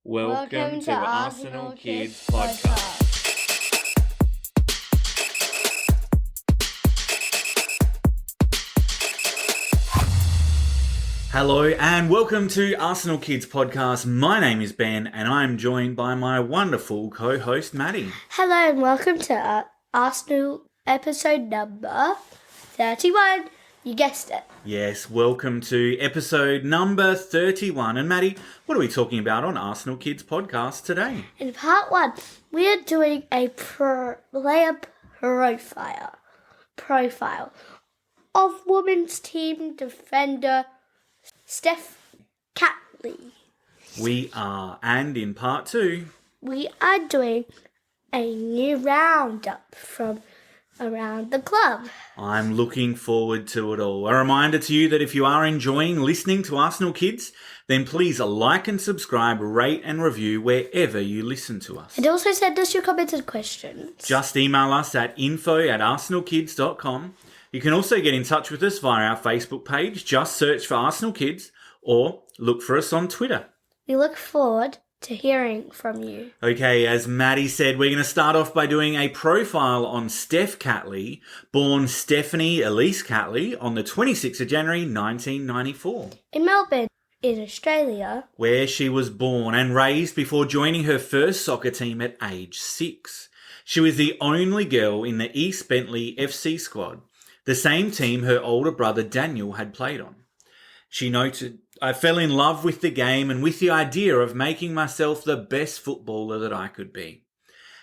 Welcome to Arsenal Kids Podcast. Hello and welcome to Arsenal Kids Podcast. My name is Ben and I'm joined by my wonderful co-host Madi. Hello and welcome to Arsenal episode number 31. You guessed it. Yes, welcome to episode number 31. And Madi, what are we talking about on Arsenal Kids Podcast today? In part 1, we are doing a player profile of women's team defender Steph Catley. We are. And in part 2, we are doing a new roundup from around the club. I'm looking forward to it all. A reminder to you that if you are enjoying listening to Arsenal Kids, then please like and subscribe, rate and review wherever you listen to us. And also send us your comments and questions. Just email us at info@arsenalkids.com. You can also get in touch with us via our Facebook page. Just search for Arsenal Kids or look for us on Twitter. We look forward to hearing from you. Okay, as Maddie said, we're going to start off by doing a profile on Steph Catley, born Stephanie Elise Catley on the 26th of January 1994. In Melbourne, in Australia, where she was born and raised before joining her first soccer team at age 6. She was the only girl in the East Bentley FC squad, the same team her older brother Daniel had played on. She noted, "I fell in love with the game and with the idea of making myself the best footballer that I could be."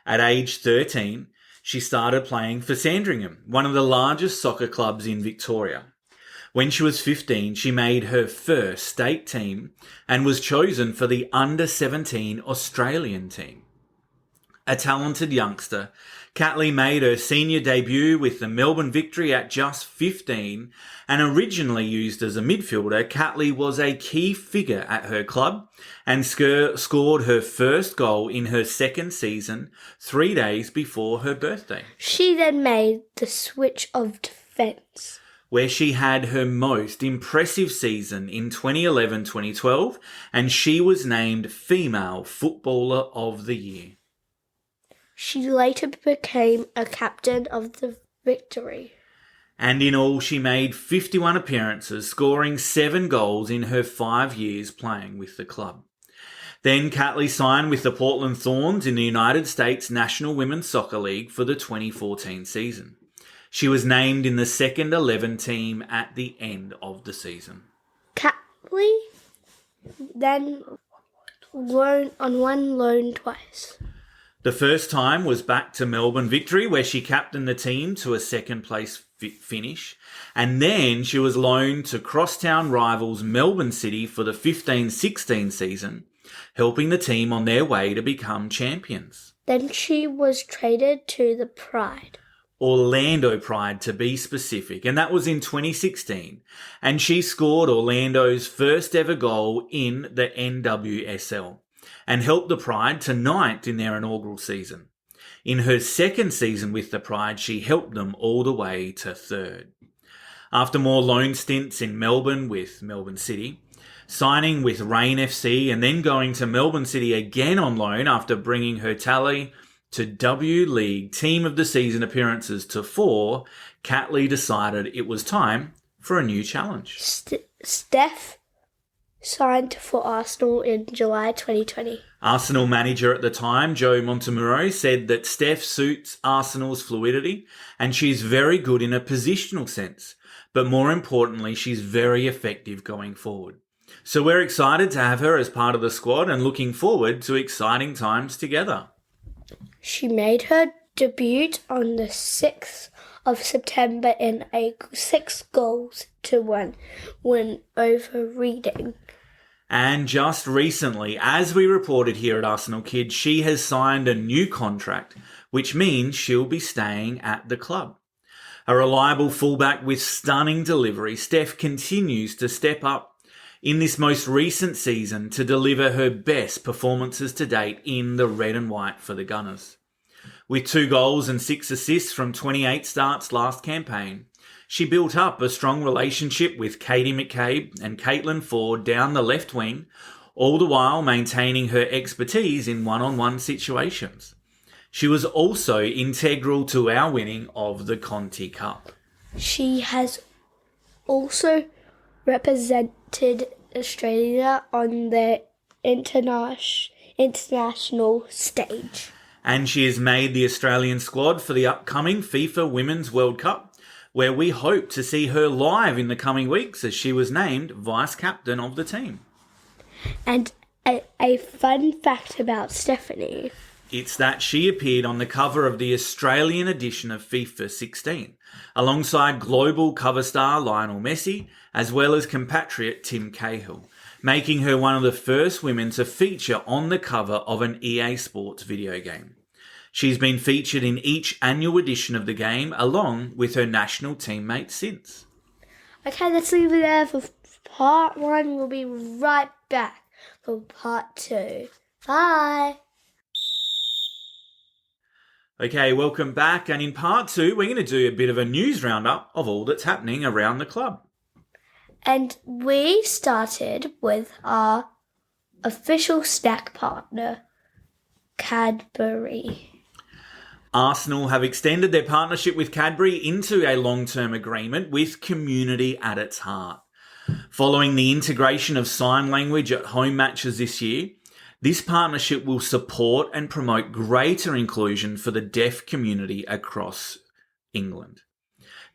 At age 13, she started playing for Sandringham, one of the largest soccer clubs in Victoria. When she was 15, she made her first state team and was chosen for the under-17 Australian team. A talented youngster, Catley made her senior debut with the Melbourne Victory at just 15, and originally used as a midfielder, Catley was a key figure at her club and scored her first goal in her second season 3 days before her birthday. She then made the switch of defence, where she had her most impressive season in 2011-2012, and she was named Female Footballer of the Year. She later became a captain of the Victory. And in all, she made 51 appearances, scoring 7 goals in her 5 years playing with the club. Then Catley signed with the Portland Thorns in the United States National Women's Soccer League for the 2014 season. She was named in the second 11 team at the end of the season. Catley then won loan twice. The first time was back to Melbourne Victory, where she captained the team to a second place finish. And then she was loaned to crosstown rivals Melbourne City for the 15-16 season, helping the team on their way to become champions. Then she was traded to the Pride. Orlando Pride, to be specific, and that was in 2016. And she scored Orlando's first ever goal in the NWSL and helped the Pride to 9th in their inaugural season. In her second season with the Pride, she helped them all the way to 3rd. After more loan stints in Melbourne with Melbourne City, signing with Rain FC and then going to Melbourne City again on loan after bringing her tally to W League Team of the Season appearances to 4, Catley decided it was time for a new challenge. Steph signed for Arsenal in July 2020. Arsenal manager at the time, Joe Montemurro, said that Steph suits Arsenal's fluidity and she's very good in a positional sense. But more importantly, she's very effective going forward. So we're excited to have her as part of the squad and looking forward to exciting times together. She made her debut on the 6th of September in a 6-1 win over Reading. And just recently, as we reported here at Arsenal Kids, she has signed a new contract, which means she'll be staying at the club. A reliable fullback with stunning delivery, Steph continues to step up in this most recent season to deliver her best performances to date in the red and white for the Gunners. With 2 goals and 6 assists from 28 starts last campaign, She built up a strong relationship with Katie McCabe and Caitlin Ford down the left wing, all the while maintaining her expertise in one-on-one situations. She was also integral to our winning of the Conti Cup. She has also represented Australia on the international stage. And she has made the Australian squad for the upcoming FIFA Women's World Cup, where we hope to see her live in the coming weeks as she was named vice-captain of the team. And a fun fact about Stephanie. It's that she appeared on the cover of the Australian edition of FIFA 16, alongside global cover star Lionel Messi, as well as compatriot Tim Cahill, making her one of the first women to feature on the cover of an EA Sports video game. She's been featured in each annual edition of the game, along with her national teammates since. Okay, let's leave it there for part 1. We'll be right back for part 2. Bye! Okay, welcome back. And in part 2, we're going to do a bit of a news roundup of all that's happening around the club. And we started with our official snack partner, Cadbury. Arsenal have extended their partnership with Cadbury into a long-term agreement with community at its heart. Following the integration of sign language at home matches this year, this partnership will support and promote greater inclusion for the deaf community across England.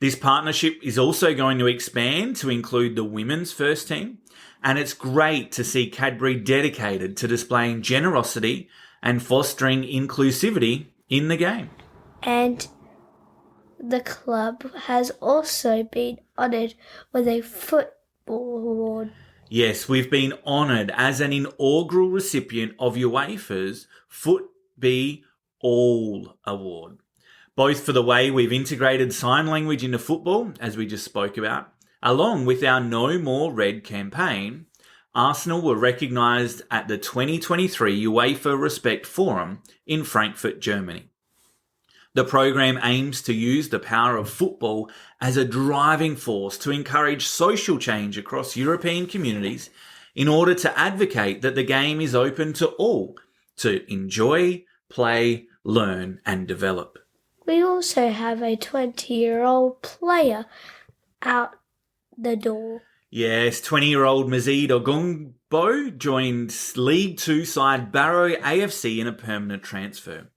This partnership is also going to expand to include the women's first team, and it's great to see Cadbury dedicated to displaying generosity and fostering inclusivity in the game. And the club has also been honoured with a football award. Yes, we've been honoured as an inaugural recipient of UEFA's Foot Be All Award, both for the way we've integrated sign language into football, as we just spoke about, along with our No More Red campaign. Arsenal were recognised at the 2023 UEFA Respect Forum in Frankfurt, Germany. The program aims to use the power of football as a driving force to encourage social change across European communities in order to advocate that the game is open to all to enjoy, play, learn and develop. We also have a 20-year-old player out the door. Yes, 20-year-old Madi Ogungbo joined League 2 side Barrow AFC in a permanent transfer.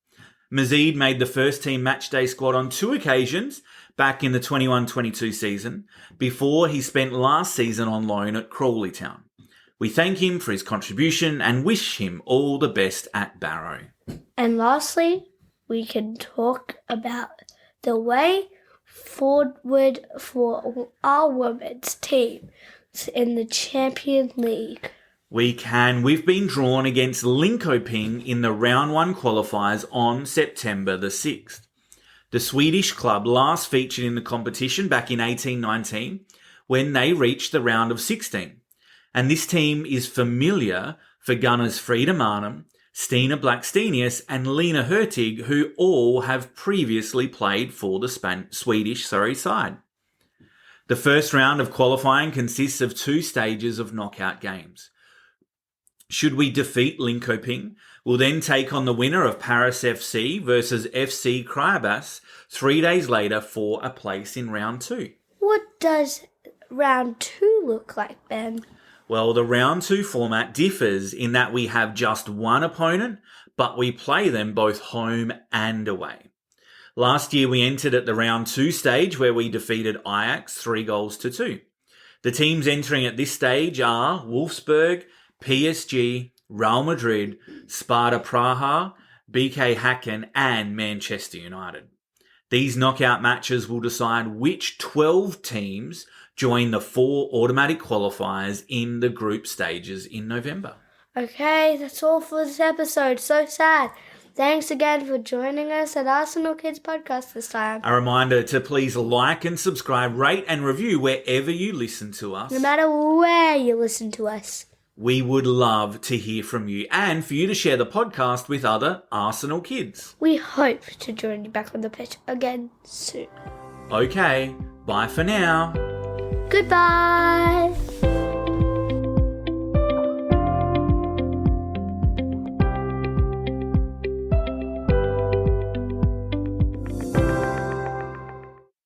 Madi made the first team matchday squad on 2 occasions back in the 21-22 season, before he spent last season on loan at Crawley Town. We thank him for his contribution and wish him all the best at Barrow. And lastly, we can talk about the way forward for our women's team in the Champions League. We can. We've been drawn against Linköping in the round 1 qualifiers on September the 6th. The Swedish club last featured in the competition back in 1819 when they reached the round of 16. And this team is familiar for gunners Frida Marnum, Stina Blackstenius and Lena Hurtig, who all have previously played for the Swedish side. The first round of qualifying consists of 2 stages of knockout games. Should we defeat Linköping, we'll then take on the winner of Paris FC versus FC Krajabas 3 days later for a place in round 2. What does round 2 look like, Ben? Well, the round 2 format differs in that we have just one opponent, but we play them both home and away. Last year we entered at the round 2 stage where we defeated Ajax 3-2. The teams entering at this stage are Wolfsburg, PSG, Real Madrid, Sparta Praha, BK Häcken and Manchester United. These knockout matches will decide which 12 teams join the 4 automatic qualifiers in the group stages in November. Okay, that's all for this episode. So sad. Thanks again for joining us at Arsenal Kids Podcast this time. A reminder to please like and subscribe, rate and review wherever you listen to us. No matter where you listen to us. We would love to hear from you and for you to share the podcast with other Arsenal kids. We hope to join you back on the pitch again soon. Okay, bye for now. Goodbye.